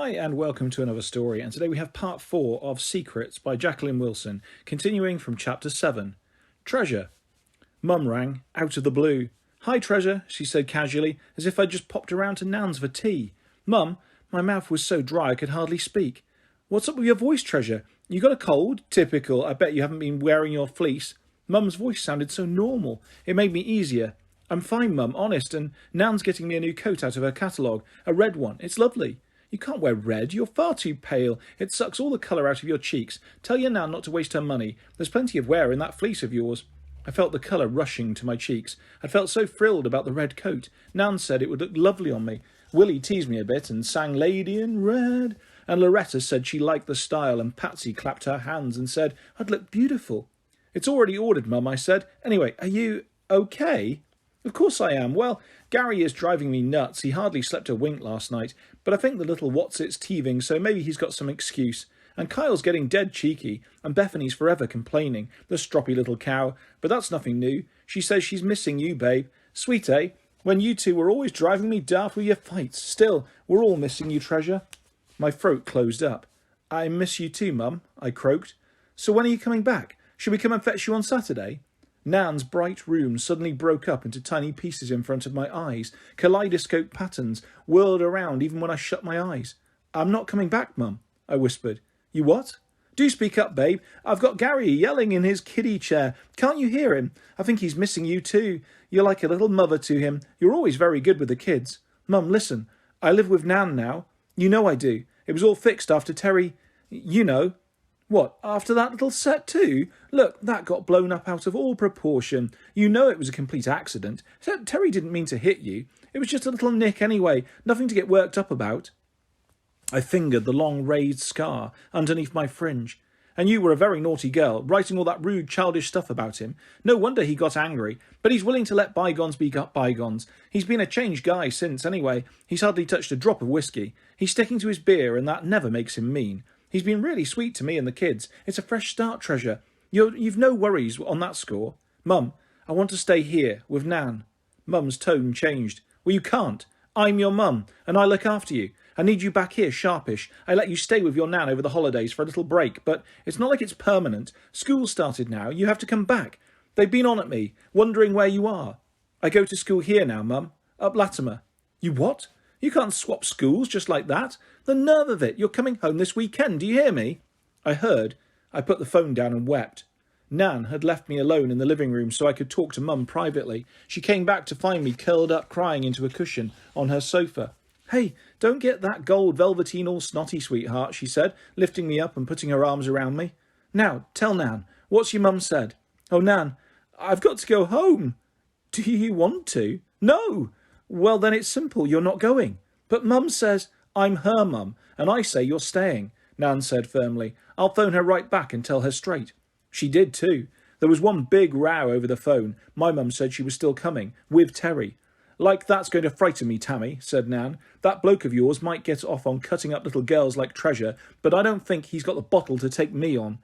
Hi and welcome to another story, and today we have part 4 of Secrets by Jacqueline Wilson, continuing from chapter 7. Treasure. Mum rang, out of the blue. "Hi Treasure," she said casually, as if I'd just popped around to Nan's for tea. "Mum," my mouth was so dry I could hardly speak. "What's up with your voice, Treasure? You got a cold? Typical, I bet you haven't been wearing your fleece." Mum's voice sounded so normal, it made me easier. "I'm fine, Mum, honest, and Nan's getting me a new coat out of her catalogue, a red one, it's lovely." "You can't wear red, you're far too pale. It sucks all the colour out of your cheeks. Tell your Nan not to waste her money. There's plenty of wear in that fleece of yours." I felt the colour rushing to my cheeks. I'd felt so thrilled about the red coat. Nan said it would look lovely on me. Willie teased me a bit and sang "Lady in Red." And Loretta said she liked the style, and Patsy clapped her hands and said I'd look beautiful. "It's already ordered, Mum," I said. "Anyway, are you okay?" "Of course I am. Well, Gary is driving me nuts. He hardly slept a wink last night, but I think the little what's-it's teething, so maybe he's got some excuse. And Kyle's getting dead cheeky, and Bethany's forever complaining, the stroppy little cow, but that's nothing new. She says she's missing you, babe. Sweet, eh? When you two were always driving me daft with your fights. Still, we're all missing you, Treasure." My throat closed up. "I miss you too, Mum," I croaked. "So when are you coming back? Should we come and fetch you on Saturday?" Nan's bright room suddenly broke up into tiny pieces in front of my eyes. Kaleidoscope patterns whirled around even when I shut my eyes. "I'm not coming back, Mum," I whispered. "You what?" "Do speak up, babe. I've got Gary yelling in his kiddie chair. Can't you hear him? I think he's missing you too. You're like a little mother to him. You're always very good with the kids. Mum, listen. I live with Nan now. You know I do. It was all fixed after Terry... You know." "What, after that little set too? Look, that got blown up out of all proportion. You know it was a complete accident. Terry didn't mean to hit you. It was just a little nick anyway, nothing to get worked up about." I fingered the long raised scar underneath my fringe. "And you were a very naughty girl, writing all that rude childish stuff about him. No wonder he got angry, but he's willing to let bygones be bygones. He's been a changed guy since, anyway. He's hardly touched a drop of whiskey. He's sticking to his beer, and that never makes him mean. He's been really sweet to me and the kids. It's a fresh start, Treasure. You've no worries on that score. Mum, I want to stay here with Nan." Mum's tone changed. "Well, you can't. I'm your mum, and I look after you. I need you back here sharpish. I let you stay with your Nan over the holidays for a little break, but it's not like it's permanent. School's started now. You have to come back. They've been on at me, wondering where you are." "I go to school here now, Mum. Up Latimer." "You what? You can't swap schools just like that. The nerve of it. You're coming home this weekend. Do you hear me?" I heard. I put the phone down and wept. Nan had left me alone in the living room so I could talk to Mum privately. She came back to find me curled up crying into a cushion on her sofa. "Hey, don't get that gold velveteen all snotty, sweetheart," she said, lifting me up and putting her arms around me. "Now, tell Nan, what's your mum said?" "Oh, Nan, I've got to go home." "Do you want to?" "No." "Well, then it's simple. You're not going." "But Mum says..." "I'm her mum, and I say you're staying," Nan said firmly. "I'll phone her right back and tell her straight." She did too. There was one big row over the phone. My mum said she was still coming, with Terry. "Like that's going to frighten me, Tammy," said Nan. "That bloke of yours might get off on cutting up little girls like Treasure, but I don't think he's got the bottle to take me on."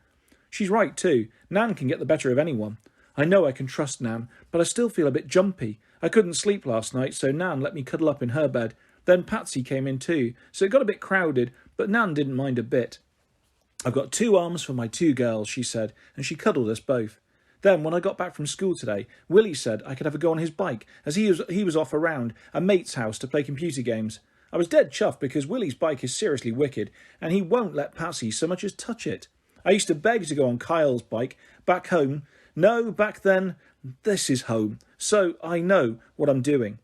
She's right too. Nan can get the better of anyone. I know I can trust Nan, but I still feel a bit jumpy. I couldn't sleep last night, so Nan let me cuddle up in her bed. Then Patsy came in too, so it got a bit crowded, but Nan didn't mind a bit. "I've got 2 arms for my 2 girls," she said, and she cuddled us both. Then, when I got back from school today, Willie said I could have a go on his bike, as he was off around a mate's house to play computer games. I was dead chuffed because Willie's bike is seriously wicked, and he won't let Patsy so much as touch it. I used to beg to go on Kyle's bike, back home. No, back then, this is home, so I know what I'm doing.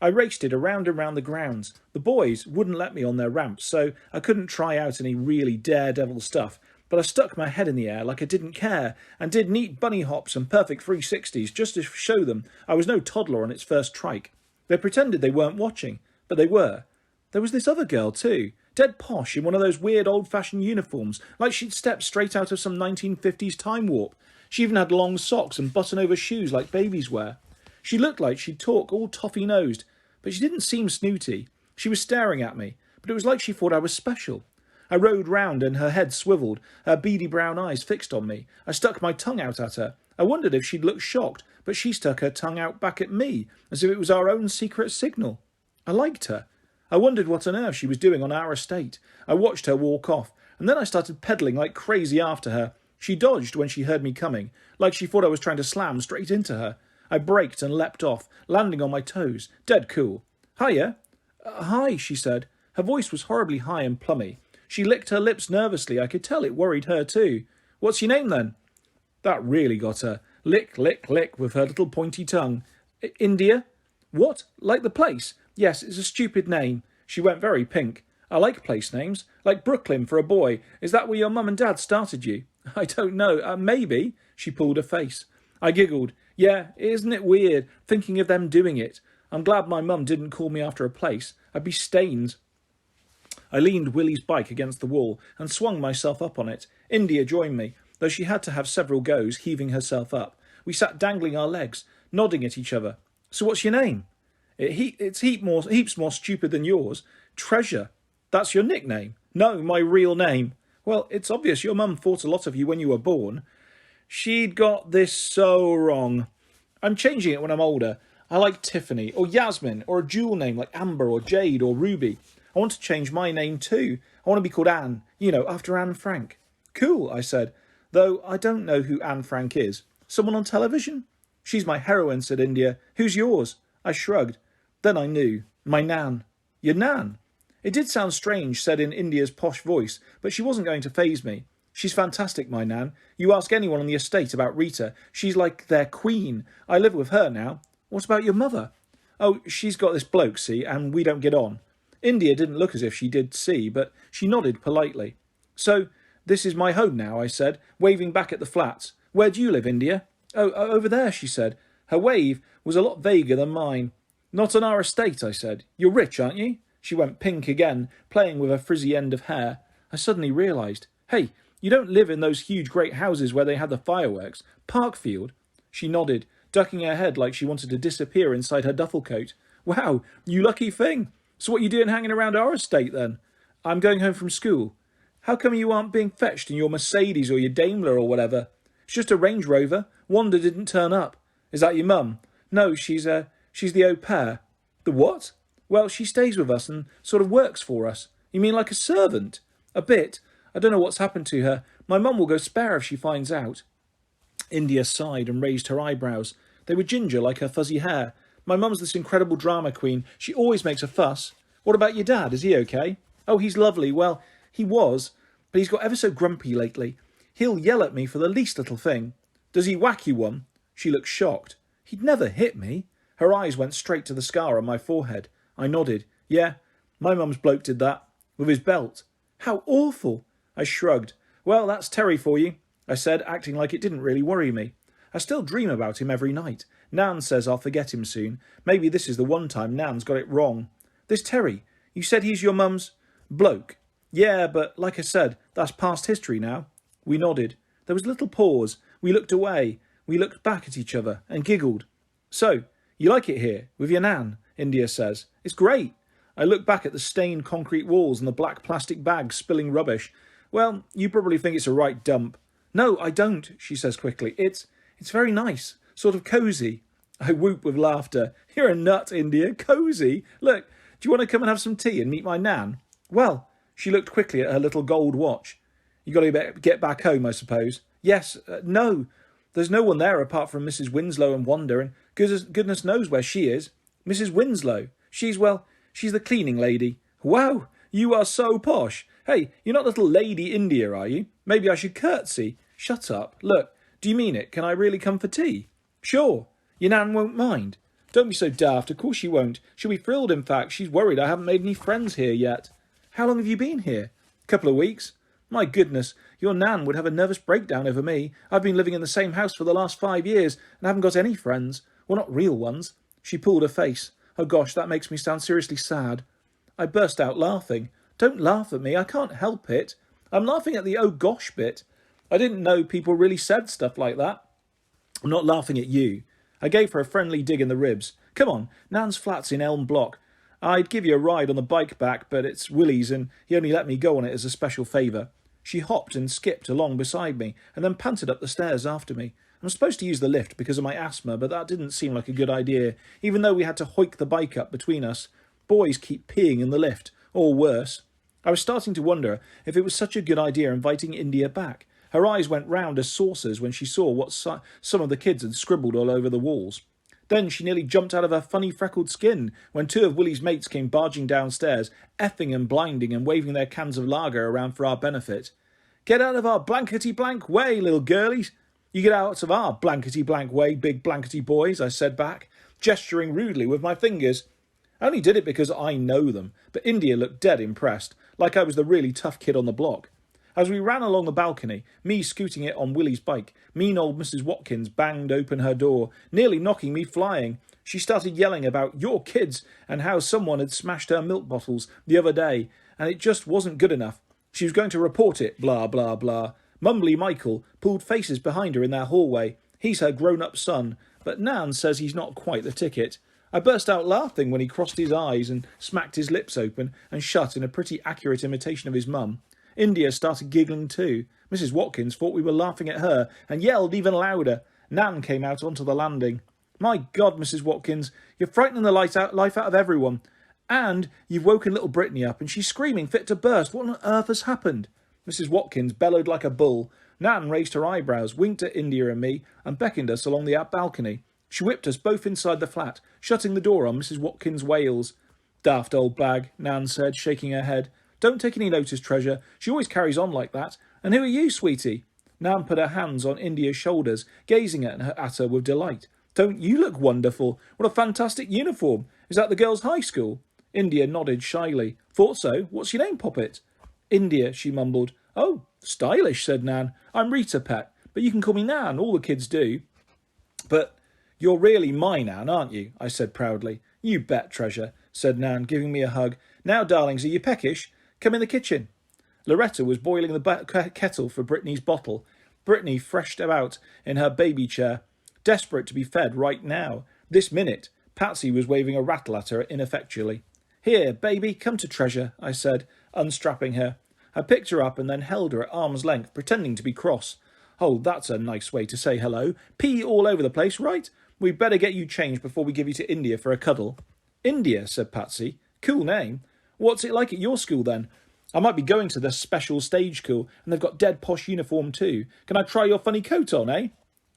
I raced it around and round the grounds. The boys wouldn't let me on their ramps, so I couldn't try out any really daredevil stuff, but I stuck my head in the air like I didn't care, and did neat bunny hops and perfect 360s just to show them I was no toddler on its first trike. They pretended they weren't watching, but they were. There was this other girl too, dead posh in one of those weird old-fashioned uniforms, like she'd stepped straight out of some 1950s time warp. She even had long socks and button-over shoes like babies wear. She looked like she'd talk, all toffee-nosed, but she didn't seem snooty. She was staring at me, but it was like she thought I was special. I rode round and her head swivelled, her beady brown eyes fixed on me. I stuck my tongue out at her. I wondered if she'd look shocked, but she stuck her tongue out back at me, as if it was our own secret signal. I liked her. I wondered what on earth she was doing on our estate. I watched her walk off, and then I started pedalling like crazy after her. She dodged when she heard me coming, like she thought I was trying to slam straight into her. I braked and leapt off, landing on my toes, dead cool. Hiya. Hi, she said. Her voice was horribly high and plummy. She licked her lips nervously. I could tell it worried her too. What's your name then? That really got her. Lick, lick, lick with her little pointy tongue. India? What? Like the place? Yes, it's a stupid name. She went very pink. I like place names. Like Brooklyn for a boy. Is that where your mum and dad started you? I don't know. Maybe. She pulled her face. I giggled. Yeah, isn't it weird, thinking of them doing it? I'm glad my mum didn't call me after a place. I'd be stained. I leaned Willie's bike against the wall and swung myself up on it. India joined me, though she had to have several goes, heaving herself up. We sat dangling our legs, nodding at each other. So what's your name? It's heaps more stupid than yours. Treasure. That's your nickname? No, my real name. Well, it's obvious your mum thought a lot of you when you were born. She'd got this so wrong. I'm changing it when I'm older. I like Tiffany, or Yasmin, or a jewel name like Amber, or Jade, or Ruby. I want to change my name too. I want to be called Anne, after Anne Frank. Cool, I said, though I don't know who Anne Frank is. Someone on television? She's my heroine, said India. Who's yours? I shrugged. Then I knew. My Nan. Your Nan? It did sound strange, said in India's posh voice, but she wasn't going to faze me. She's fantastic, my Nan. You ask anyone on the estate about Rita. She's like their queen. I live with her now. What about your mother? Oh, she's got this bloke, see, and we don't get on. India didn't look as if she did see, but she nodded politely. So, this is my home now, I said, waving back at the flats. Where do you live, India? Oh, over there, she said. Her wave was a lot vaguer than mine. Not on our estate, I said. You're rich, aren't you? She went pink again, playing with her frizzy end of hair. I suddenly realised. Hey, you don't live in those huge great houses where they had the fireworks. Parkfield? She nodded, ducking her head like she wanted to disappear inside her duffel coat. Wow, you lucky thing. So what are you doing hanging around our estate then? I'm going home from school. How come you aren't being fetched in your Mercedes or your Daimler or whatever? It's just a Range Rover. Wanda didn't turn up. Is that your mum? No, she's the au pair. The what? Well, she stays with us and sort of works for us. You mean like a servant? A bit. I don't know what's happened to her. My mum will go spare if she finds out. India sighed and raised her eyebrows. They were ginger like her fuzzy hair. My mum's this incredible drama queen. She always makes a fuss. What about your dad? Is he okay? Oh, he's lovely. Well, he was, but he's got ever so grumpy lately. He'll yell at me for the least little thing. Does he whack you one? She looked shocked. He'd never hit me. Her eyes went straight to the scar on my forehead. I nodded. Yeah, my mum's bloke did that. With his belt. How awful. I shrugged. Well, that's Terry for you, I said, acting like it didn't really worry me. I still dream about him every night. Nan says I'll forget him soon. Maybe this is the one time Nan's got it wrong. This Terry, you said he's your mum's bloke. Yeah, but like I said, that's past history now. We nodded. There was a little pause. We looked away. We looked back at each other and giggled. So, you like it here, with your Nan? India says. It's great. I looked back at the stained concrete walls and the black plastic bags spilling rubbish. Well, you probably think it's a right dump. No, I don't, she says quickly. It's very nice, sort of cosy. I whoop with laughter. You're a nut, India. Cosy? Look, do you want to come and have some tea and meet my Nan? Well, she looked quickly at her little gold watch. You got to get back home, I suppose. Yes, no. There's no one there apart from Mrs. Winslow and Wanda, and goodness knows where she is. Mrs. Winslow. She's the cleaning lady. Wow, you are so posh. Hey, you're not little Lady India, are you? Maybe I should curtsy. Shut up. Look, do you mean it? Can I really come for tea? Sure. Your Nan won't mind. Don't be so daft. Of course she won't. She'll be thrilled, in fact. She's worried I haven't made any friends here yet. How long have you been here? Couple of weeks. My goodness, your Nan would have a nervous breakdown over me. I've been living in the same house for the last 5 years and haven't got any friends. Well, not real ones. She pulled her face. Oh gosh, that makes me sound seriously sad. I burst out laughing. Don't laugh at me, I can't help it. I'm laughing at the oh gosh bit. I didn't know people really said stuff like that. I'm not laughing at you. I gave her a friendly dig in the ribs. Come on, Nan's flat's in Elm Block. I'd give you a ride on the bike back, but it's Willie's and he only let me go on it as a special favour. She hopped and skipped along beside me and then panted up the stairs after me. I'm supposed to use the lift because of my asthma, but that didn't seem like a good idea, even though we had to hoik the bike up between us. boys keep peeing in the lift, or worse. I was starting to wonder if it was such a good idea inviting India back. Her eyes went round as saucers when she saw what some of the kids had scribbled all over the walls. Then she nearly jumped out of her funny freckled skin when 2 of Willie's mates came barging downstairs, effing and blinding and waving their cans of lager around for our benefit. "Get out of our blankety-blank way, little girlies." "You get out of our blankety-blank way, big blankety boys," I said back, gesturing rudely with my fingers. I only did it because I know them, but India looked dead impressed, like I was the really tough kid on the block. As we ran along the balcony, me scooting it on Willie's bike, mean old Mrs. Watkins banged open her door, nearly knocking me flying. She started yelling about "your kids" and how someone had smashed her milk bottles the other day, and it just wasn't good enough. She was going to report it, blah, blah, blah. Mumbly Michael pulled faces behind her in their hallway. He's her grown-up son, but Nan says he's not quite the ticket. I burst out laughing when he crossed his eyes and smacked his lips open and shut in a pretty accurate imitation of his mum. India started giggling too. Mrs. Watkins thought we were laughing at her and yelled even louder. Nan came out onto the landing. "My God, Mrs. Watkins, you're frightening the life out of everyone. And you've woken little Brittany up and she's screaming fit to burst. What on earth has happened?" Mrs. Watkins bellowed like a bull. Nan raised her eyebrows, winked at India and me, and beckoned us along the balcony. She whipped us both inside the flat, shutting the door on Mrs. Watkins' wails. "Daft old bag," Nan said, shaking her head. "Don't take any notice, Treasure. She always carries on like that. And who are you, sweetie?" Nan put her hands on India's shoulders, gazing at her with delight. "Don't you look wonderful? What a fantastic uniform. Is that the girls' high school?" India nodded shyly. "Thought so. What's your name, Poppet?" "India," she mumbled. "Oh, stylish," said Nan. "I'm Rita, pet, but you can call me Nan. All the kids do." "But you're really my Nan, aren't you?" I said proudly. "You bet, Treasure," said Nan, giving me a hug. "Now, darlings, are you peckish? Come in the kitchen." Loretta was boiling the kettle for Brittany's bottle. Brittany threshed about in her baby chair, desperate to be fed right now. This minute, Patsy was waving a rattle at her ineffectually. "Here, baby, come to Treasure," I said, unstrapping her. I picked her up and then held her at arm's length, pretending to be cross. "Oh, that's a nice way to say hello. Pee all over the place, right? We'd better get you changed before we give you to India for a cuddle." "India," said Patsy. "Cool name. What's it like at your school, then? I might be going to the special stage school, and they've got dead posh uniform too. Can I try your funny coat on, eh?"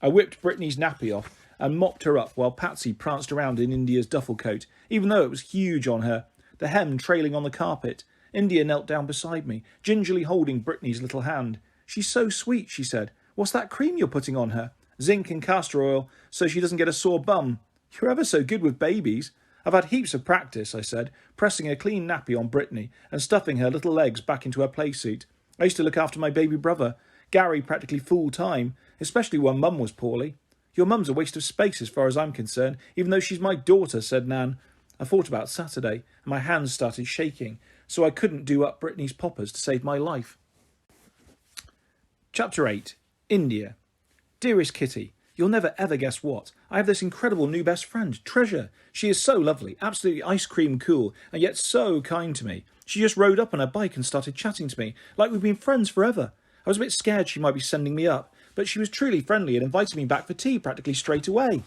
I whipped Brittany's nappy off and mopped her up while Patsy pranced around in India's duffel coat, even though it was huge on her, the hem trailing on the carpet. India knelt down beside me, gingerly holding Brittany's little hand. "She's so sweet," she said. "What's that cream you're putting on her?" "Zinc and castor oil, so she doesn't get a sore bum." "You're ever so good with babies." "I've had heaps of practice," I said, pressing a clean nappy on Brittany and stuffing her little legs back into her playsuit. "I used to look after my baby brother, Gary, practically full time, especially when Mum was poorly." "Your mum's a waste of space as far as I'm concerned, even though she's my daughter," said Nan. I thought about Saturday, and my hands started shaking, so I couldn't do up Brittany's poppers to save my life. Chapter 8. India. Dearest Kitty, you'll never ever guess what. I have this incredible new best friend, Treasure. She is so lovely, absolutely ice cream cool, and yet so kind to me. She just rode up on her bike and started chatting to me, like we've been friends forever. I was a bit scared she might be sending me up, but she was truly friendly and invited me back for tea practically straight away.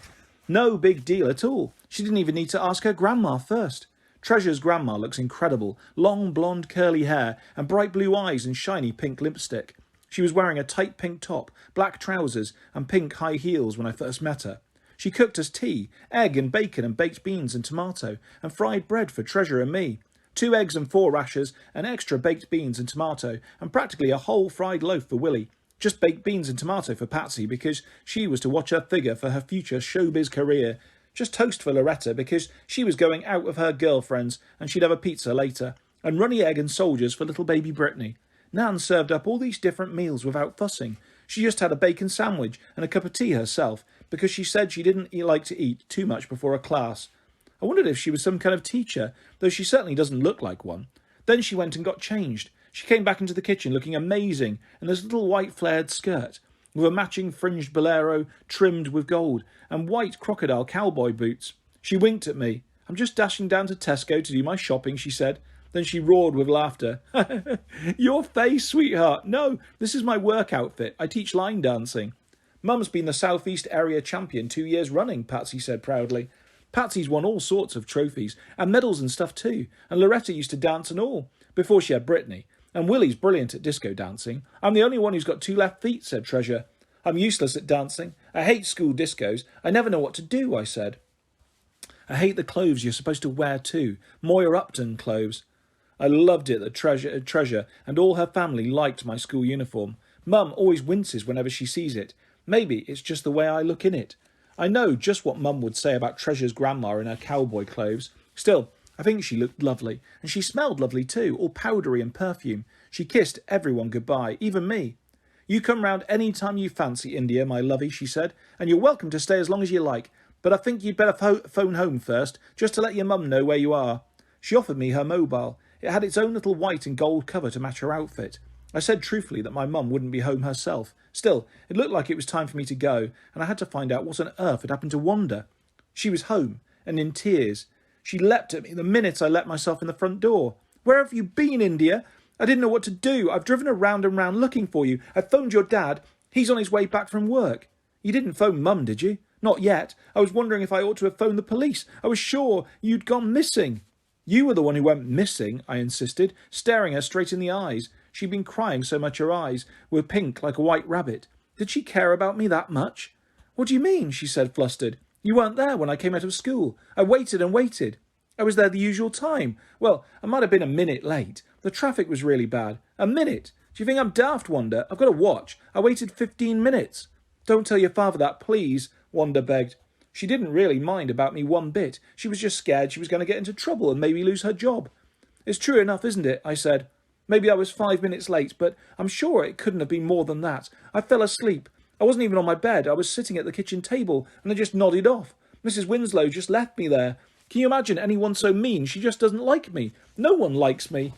No big deal at all. She didn't even need to ask her grandma first. Treasure's grandma looks incredible, long blonde curly hair and bright blue eyes and shiny pink lipstick. She was wearing a tight pink top, black trousers and pink high heels when I first met her. She cooked us tea, egg and bacon and baked beans and tomato, and fried bread for Treasure and me. 2 eggs and 4 rashers, and extra baked beans and tomato, and practically a whole fried loaf for Willie. Just baked beans and tomato for Patsy because she was to watch her figure for her future showbiz career. Just toast for Loretta because she was going out with her girlfriends and she'd have a pizza later. And runny egg and soldiers for little baby Brittany. Nan served up all these different meals without fussing. She just had a bacon sandwich and a cup of tea herself because she said she didn't like to eat too much before a class. I wondered if she was some kind of teacher, though she certainly doesn't look like one. Then she went and got changed. She came back into the kitchen looking amazing in this little white flared skirt, with a matching fringed bolero trimmed with gold, and white crocodile cowboy boots. She winked at me. "I'm just dashing down to Tesco to do my shopping," she said. Then she roared with laughter. "Your face, sweetheart. No, this is my work outfit. I teach line dancing." "Mum's been the South East area champion 2 years running," Patsy said proudly. Patsy's won all sorts of trophies, and medals and stuff too, and Loretta used to dance and all, before she had Brittany. And Willie's brilliant at disco dancing. I'm the only one who's got 2 left feet, said Treasure. I'm useless at dancing. I hate school discos. I never know what to do, I said. I hate the clothes you're supposed to wear too, Moya Upton clothes. I loved it that Treasure and all her family liked my school uniform. Mum always winces whenever she sees it. Maybe it's just the way I look in it. I know just what Mum would say about Treasure's grandma in her cowboy clothes. Still, I think she looked lovely, and she smelled lovely too, all powdery and perfume. She kissed everyone goodbye, even me. You come round any time you fancy, India, my lovey, she said, and you're welcome to stay as long as you like, but I think you'd better phone home first, just to let your mum know where you are. She offered me her mobile. It had its own little white and gold cover to match her outfit. I said truthfully that my mum wouldn't be home herself. Still, it looked like it was time for me to go, and I had to find out what on earth had happened to Wanda. She was home, and in tears. She leapt at me the minute I let myself in the front door. Where have you been, India? I didn't know what to do. I've driven around and round looking for you. I phoned your dad. He's on his way back from work. You didn't phone Mum, did you? Not yet. I was wondering if I ought to have phoned the police. I was sure you'd gone missing. You were the one who went missing, I insisted, staring her straight in the eyes. She'd been crying so much her eyes were pink like a white rabbit. Did she care about me that much? What do you mean? She said, flustered. You weren't there when I came out of school. I waited and waited. I was there the usual time. Well, I might have been a minute late. The traffic was really bad. A minute? Do you think I'm daft, Wanda? I've got a watch. I waited 15 minutes. Don't tell your father that, please, Wanda begged. She didn't really mind about me one bit. She was just scared she was going to get into trouble and maybe lose her job. It's true enough, isn't it? I said. Maybe I was 5 minutes late, but I'm sure it couldn't have been more than that. I fell asleep. I wasn't even on my bed. I was sitting at the kitchen table, and I just nodded off. Mrs. Winslow just left me there. Can you imagine anyone so mean? She just doesn't like me. No one likes me.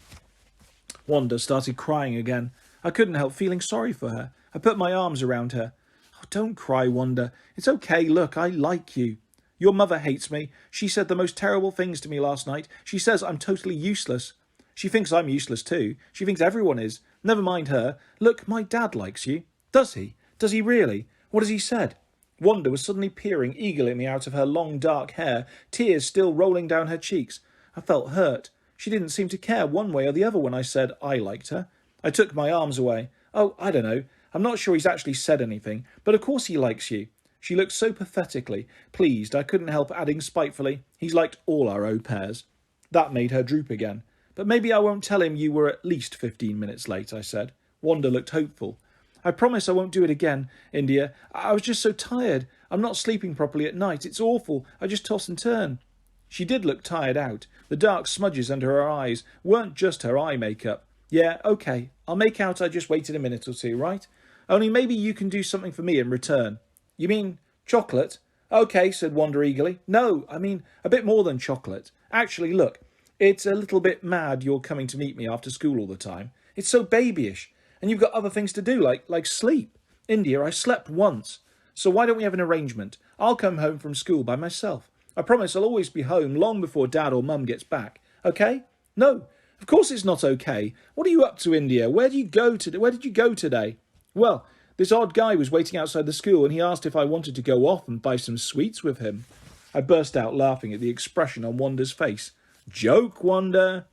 Wanda started crying again. I couldn't help feeling sorry for her. I put my arms around her. Oh, don't cry, Wanda. It's okay. Look, I like you. Your mother hates me. She said the most terrible things to me last night. She says I'm totally useless. She thinks I'm useless too. She thinks everyone is. Never mind her. Look, my dad likes you. Does he? Does he really? What has he said? Wanda was suddenly peering eagerly at me out of her long dark hair, tears still rolling down her cheeks. I felt hurt. She didn't seem to care one way or the other when I said I liked her. I took my arms away. Oh, I don't know. I'm not sure he's actually said anything, but of course he likes you. She looked so pathetically pleased I couldn't help adding spitefully, he's liked all our au pairs. That made her droop again. But maybe I won't tell him you were at least 15 minutes late, I said. Wanda looked hopeful. I promise I won't do it again, India. I was just so tired. I'm not sleeping properly at night. It's awful. I just toss and turn. She did look tired out. The dark smudges under her eyes weren't just her eye makeup. Yeah, okay. I'll make out I just waited a minute or two, right? Only maybe you can do something for me in return. You mean chocolate? Okay, said Wanda eagerly. No, I mean a bit more than chocolate. Actually, look, it's a little bit mad you're coming to meet me after school all the time. It's so babyish. And you've got other things to do, like sleep. India, I slept once. So why don't we have an arrangement? I'll come home from school by myself. I promise I'll always be home long before Dad or Mum gets back. Okay? No, of course it's not okay. What are you up to, India? Where did you go today? Well, this odd guy was waiting outside the school and he asked if I wanted to go off and buy some sweets with him. I burst out laughing at the expression on Wanda's face. Joke, Wanda.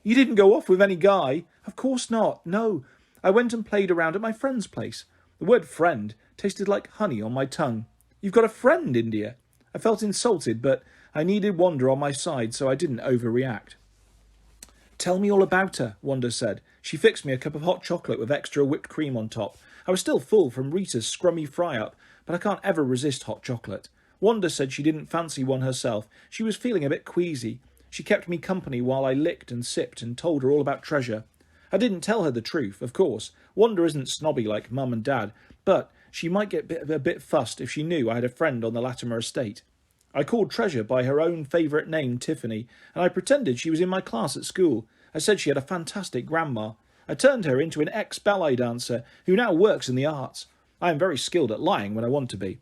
You didn't go off with any guy? Of course not. No. I went and played around at my friend's place. The word friend tasted like honey on my tongue. You've got a friend, India. I felt insulted, but I needed Wanda on my side, so I didn't overreact. Tell me all about her, Wanda said. She fixed me a cup of hot chocolate with extra whipped cream on top. I was still full from Rita's scrummy fry-up, but I can't ever resist hot chocolate. Wanda said she didn't fancy one herself. She was feeling a bit queasy. She kept me company while I licked and sipped and told her all about Treasure. I didn't tell her the truth, of course. Wanda isn't snobby like Mum and Dad, but she might get a bit fussed if she knew I had a friend on the Latimer estate. I called Treasure by her own favourite name, Tiffany, and I pretended she was in my class at school. I said she had a fantastic grandma. I turned her into an ex-ballet dancer who now works in the arts. I am very skilled at lying when I want to be.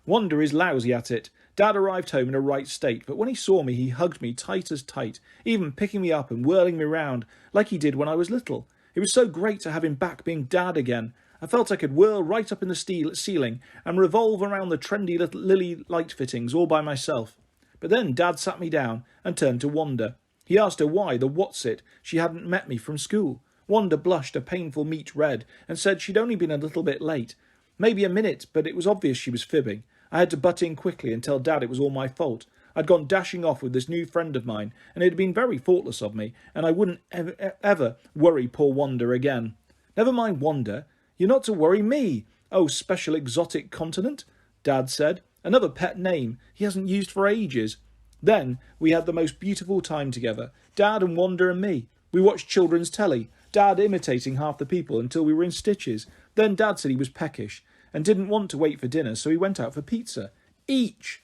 Wanda is lousy at it. Dad arrived home in a right state, but when he saw me, he hugged me tight as tight, even picking me up and whirling me round, like he did when I was little. It was so great to have him back being Dad again. I felt I could whirl right up in the ceiling and revolve around the trendy little lily light fittings all by myself. But then Dad sat me down and turned to Wanda. He asked her why the what's-it she hadn't met me from school. Wanda blushed a painful meat red and said she'd only been a little bit late. Maybe a minute, but it was obvious she was fibbing. I had to butt in quickly and tell Dad it was all my fault. I'd gone dashing off with this new friend of mine, and it had been very thoughtless of me, and I wouldn't ever worry poor Wanda again. Never mind Wanda. You're not to worry me. Oh, special exotic continent, Dad said. Another pet name he hasn't used for ages. Then we had the most beautiful time together, Dad and Wanda and me. We watched children's telly, Dad imitating half the people until we were in stitches. Then Dad said he was peckish and didn't want to wait for dinner, so he went out for pizza. Each!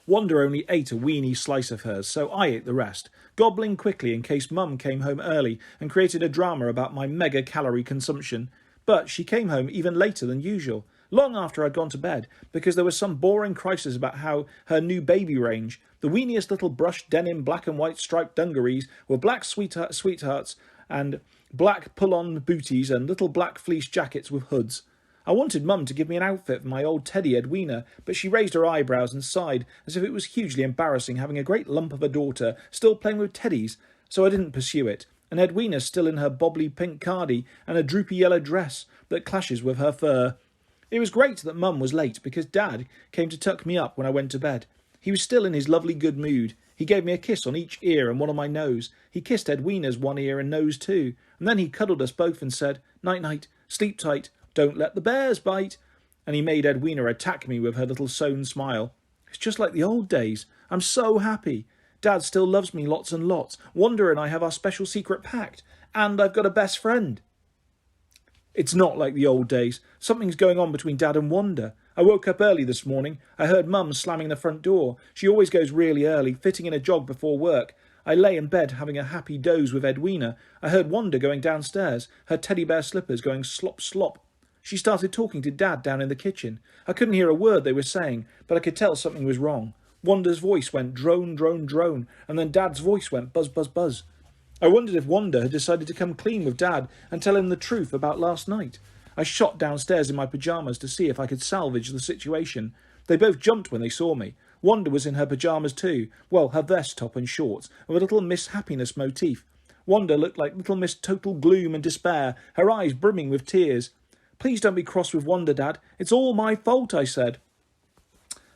Wanda only ate a weeny slice of hers, so I ate the rest, gobbling quickly in case Mum came home early and created a drama about my mega-calorie consumption. But she came home even later than usual, long after I'd gone to bed, because there was some boring crisis about how her new baby range, the weeniest little brushed denim black and white striped dungarees, were black sweethearts and black pull-on booties and little black fleece jackets with hoods. I wanted Mum to give me an outfit for my old teddy Edwina, but she raised her eyebrows and sighed as if it was hugely embarrassing having a great lump of a daughter still playing with teddies, so I didn't pursue it, and Edwina's still in her bobbly pink cardie and a droopy yellow dress that clashes with her fur. It was great that Mum was late because Dad came to tuck me up when I went to bed. He was still in his lovely good mood. He gave me a kiss on each ear and one on my nose. He kissed Edwina's one ear and nose too, and then he cuddled us both and said, "Night-night, sleep tight, don't let the bears bite." And he made Edwina attack me with her little sewn smile. It's just like the old days. I'm so happy. Dad still loves me lots and lots. Wanda and I have our special secret pact, and I've got a best friend. It's not like the old days. Something's going on between Dad and Wanda. I woke up early this morning. I heard Mum slamming the front door. She always goes really early, fitting in a jog before work. I lay in bed having a happy doze with Edwina. I heard Wanda going downstairs, her teddy bear slippers going slop slop. She started talking to Dad down in the kitchen. I couldn't hear a word they were saying, but I could tell something was wrong. Wanda's voice went drone, drone, drone, and then Dad's voice went buzz, buzz, buzz. I wondered if Wanda had decided to come clean with Dad and tell him the truth about last night. I shot downstairs in my pyjamas to see if I could salvage the situation. They both jumped when they saw me. Wanda was in her pyjamas too, well, her vest top and shorts, with a little Miss Happiness motif. Wanda looked like little Miss Total Gloom and Despair, her eyes brimming with tears. "Please don't be cross with Wanda, Dad. It's all my fault," I said.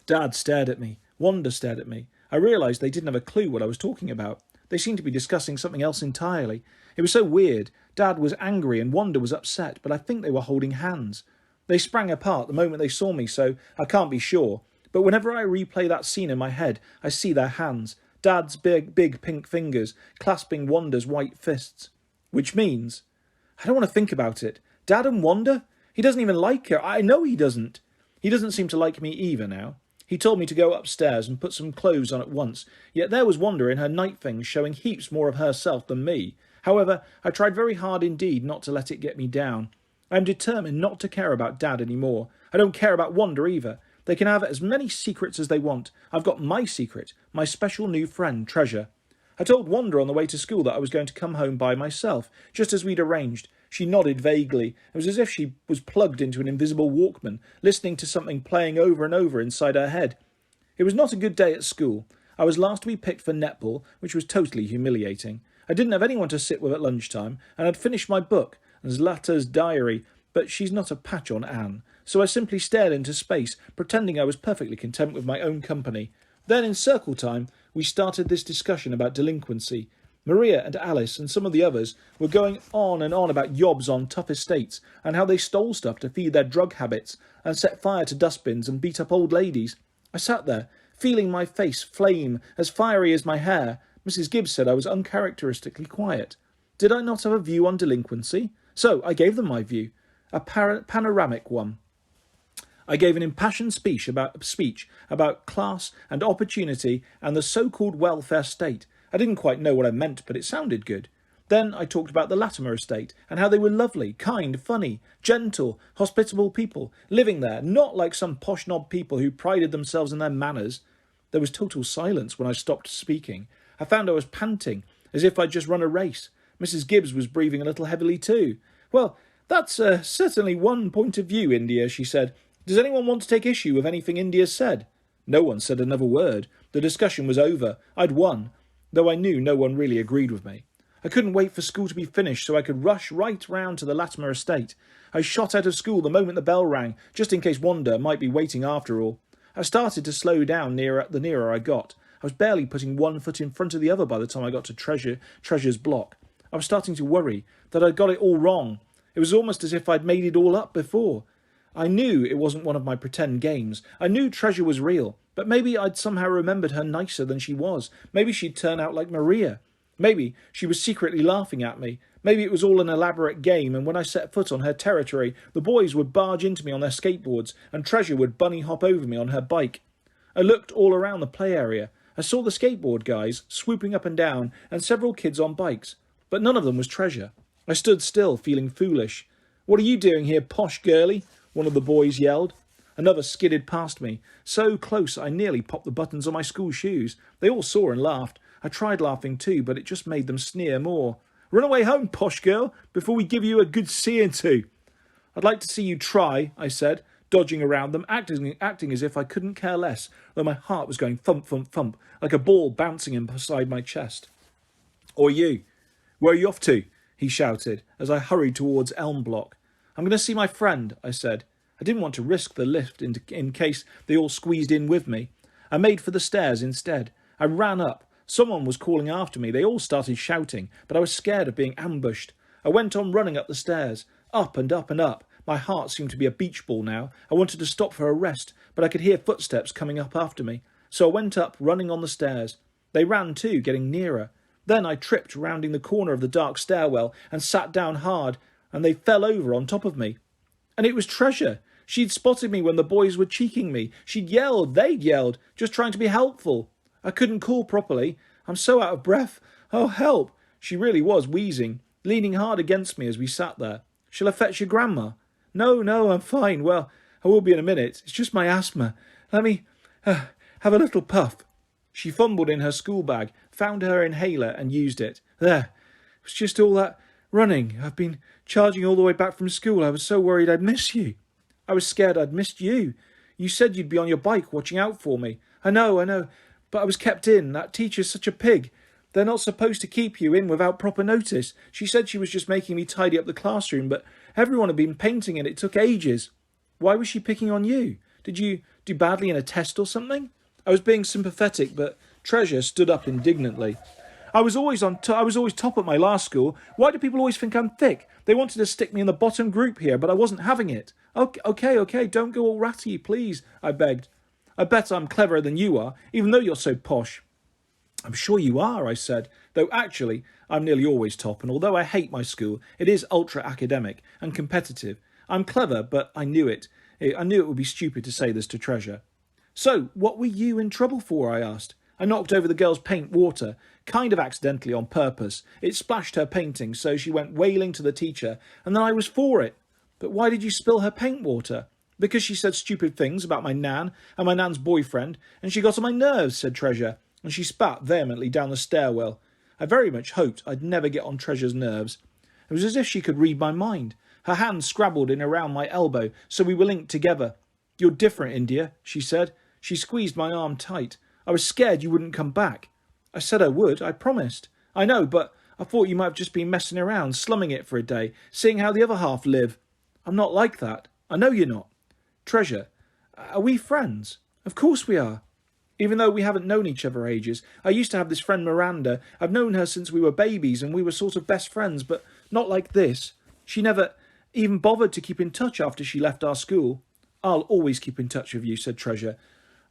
Dad stared at me. Wanda stared at me. I realised they didn't have a clue what I was talking about. They seemed to be discussing something else entirely. It was so weird. Dad was angry and Wanda was upset, but I think they were holding hands. They sprang apart the moment they saw me, so I can't be sure. But whenever I replay that scene in my head, I see their hands, Dad's big pink fingers, clasping Wanda's white fists. Which means, I don't want to think about it. Dad and Wanda? He doesn't even like her. I know he doesn't. He doesn't seem to like me either now. He told me to go upstairs and put some clothes on at once, yet there was Wanda in her night things showing heaps more of herself than me. However, I tried very hard indeed not to let it get me down. I am determined not to care about Dad any more. I don't care about Wanda either. They can have as many secrets as they want. I've got my secret, my special new friend, Treasure. I told Wanda on the way to school that I was going to come home by myself, just as we'd arranged. She nodded vaguely. It was as if she was plugged into an invisible Walkman, listening to something playing over and over inside her head. It was not a good day at school. I was last to be picked for netball, which was totally humiliating. I didn't have anyone to sit with at lunchtime, and I'd finished my book, Zlata's diary, but she's not a patch on Anne, so I simply stared into space, pretending I was perfectly content with my own company. Then, in circle time, we started this discussion about delinquency. Maria and Alice and some of the others were going on and on about yobs on tough estates and how they stole stuff to feed their drug habits and set fire to dustbins and beat up old ladies. I sat there, feeling my face flame, as fiery as my hair. Mrs. Gibbs said I was uncharacteristically quiet. Did I not have a view on delinquency? So I gave them my view, a panoramic one. I gave an impassioned speech about class and opportunity and the so-called welfare state. I didn't quite know what I meant, but it sounded good. Then I talked about the Latimer estate and how they were lovely, kind, funny, gentle, hospitable people, living there, not like some posh knob people who prided themselves in their manners. There was total silence when I stopped speaking. I found I was panting, as if I'd just run a race. Mrs. Gibbs was breathing a little heavily too. "Well, that's certainly one point of view, India," she said. "Does anyone want to take issue with anything India's said?" No one said another word. The discussion was over. I'd won, though I knew no one really agreed with me. I couldn't wait for school to be finished so I could rush right round to the Latimer estate. I shot out of school the moment the bell rang, just in case Wanda might be waiting after all. I started to slow down the nearer I got. I was barely putting one foot in front of the other by the time I got to Treasure's block. I was starting to worry that I'd got it all wrong. It was almost as if I'd made it all up before. I knew it wasn't one of my pretend games. I knew Treasure was real, but maybe I'd somehow remembered her nicer than she was. Maybe she'd turn out like Maria. Maybe she was secretly laughing at me. Maybe it was all an elaborate game, and when I set foot on her territory, the boys would barge into me on their skateboards, and Treasure would bunny hop over me on her bike. I looked all around the play area. I saw the skateboard guys swooping up and down, and several kids on bikes, but none of them was Treasure. I stood still, feeling foolish. "What are you doing here, posh girlie?" one of the boys yelled. Another skidded past me, so close I nearly popped the buttons on my school shoes. They all saw and laughed. I tried laughing too, but it just made them sneer more. "Run away home, posh girl, before we give you a good seeing to." "I'd like to see you try," I said, dodging around them, acting as if I couldn't care less, though my heart was going thump, thump, thump, like a ball bouncing inside my chest. "Or you, where are you off to?" he shouted, as I hurried towards Elm Block. "I'm going to see my friend," I said. I didn't want to risk the lift in case they all squeezed in with me. I made for the stairs instead. I ran up. Someone was calling after me. They all started shouting, but I was scared of being ambushed. I went on running up the stairs, up and up and up. My heart seemed to be a beach ball now. I wanted to stop for a rest, but I could hear footsteps coming up after me. So I went up, running on the stairs. They ran too, getting nearer. Then I tripped rounding the corner of the dark stairwell and sat down hard, and they fell over on top of me. And it was Treasure. She'd spotted me when the boys were cheeking me. She'd yelled, they'd yelled, just trying to be helpful. I couldn't call properly. I'm so out of breath. "Oh, help!" She really was wheezing, leaning hard against me as we sat there. "Shall I fetch your grandma?" No, I'm fine. Well, I will be in a minute. It's just my asthma. Let me have a little puff." She fumbled in her school bag, found her inhaler and used it. "There. It was just all that running. I've been charging all the way back from school. I was so worried I'd miss you." "I was scared I'd missed you. You said you'd be on your bike watching out for me." I know, but I was kept in. That teacher's such a pig. They're not supposed to keep you in without proper notice. She said she was just making me tidy up the classroom, but everyone had been painting and it took ages." "Why was she picking on you? Did you do badly in a test or something?" I was being sympathetic, but Treasure stood up indignantly. I was always top at my last school. Why do people always think I'm thick? They wanted to stick me in the bottom group here, but I wasn't having it." Okay, don't go all ratty, please," I begged. "I bet I'm cleverer than you are, even though you're so posh." "I'm sure you are," I said, though actually I'm nearly always top, and although I hate my school, it is ultra-academic and competitive. I'm clever, but I knew it. I knew it would be stupid to say this to Treasure. "So, what were you in trouble for?" I asked. I knocked over the girl's paint water, kind of accidentally on purpose. It splashed her painting, so she went wailing to the teacher, and then I was for it. "But why did you spill her paint water?" "Because she said stupid things about my nan and my nan's boyfriend, and she got on my nerves," said Treasure, and she spat vehemently down the stairwell. I very much hoped I'd never get on Treasure's nerves. It was as if she could read my mind. Her hand scrabbled in around my elbow, so we were linked together. "You're different, India," she said. She squeezed my arm tight. "I was scared you wouldn't come back." "I said I would, I promised." "I know, but I thought you might have just been messing around, slumming it for a day, seeing how the other half live." "I'm not like that." "I know you're not." "Treasure, are we friends?" "Of course we are. Even though we haven't known each other ages. I used to have this friend Miranda. I've known her since we were babies, and we were sort of best friends, but not like this. She never even bothered to keep in touch after she left our school." "I'll always keep in touch with you," said Treasure.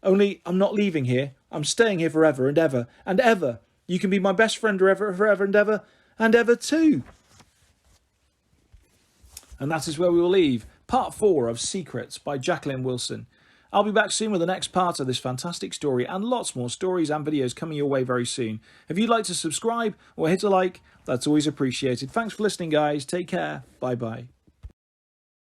"Only I'm not leaving here. I'm staying here forever and ever and ever. You can be my best friend forever and ever too." And that is where we will leave part 4 of Secrets by Jacqueline Wilson. I'll be back soon with the next part of this fantastic story and lots more stories and videos coming your way very soon. If you'd like to subscribe or hit a like, that's always appreciated. Thanks for listening, guys. Take care. Bye-bye.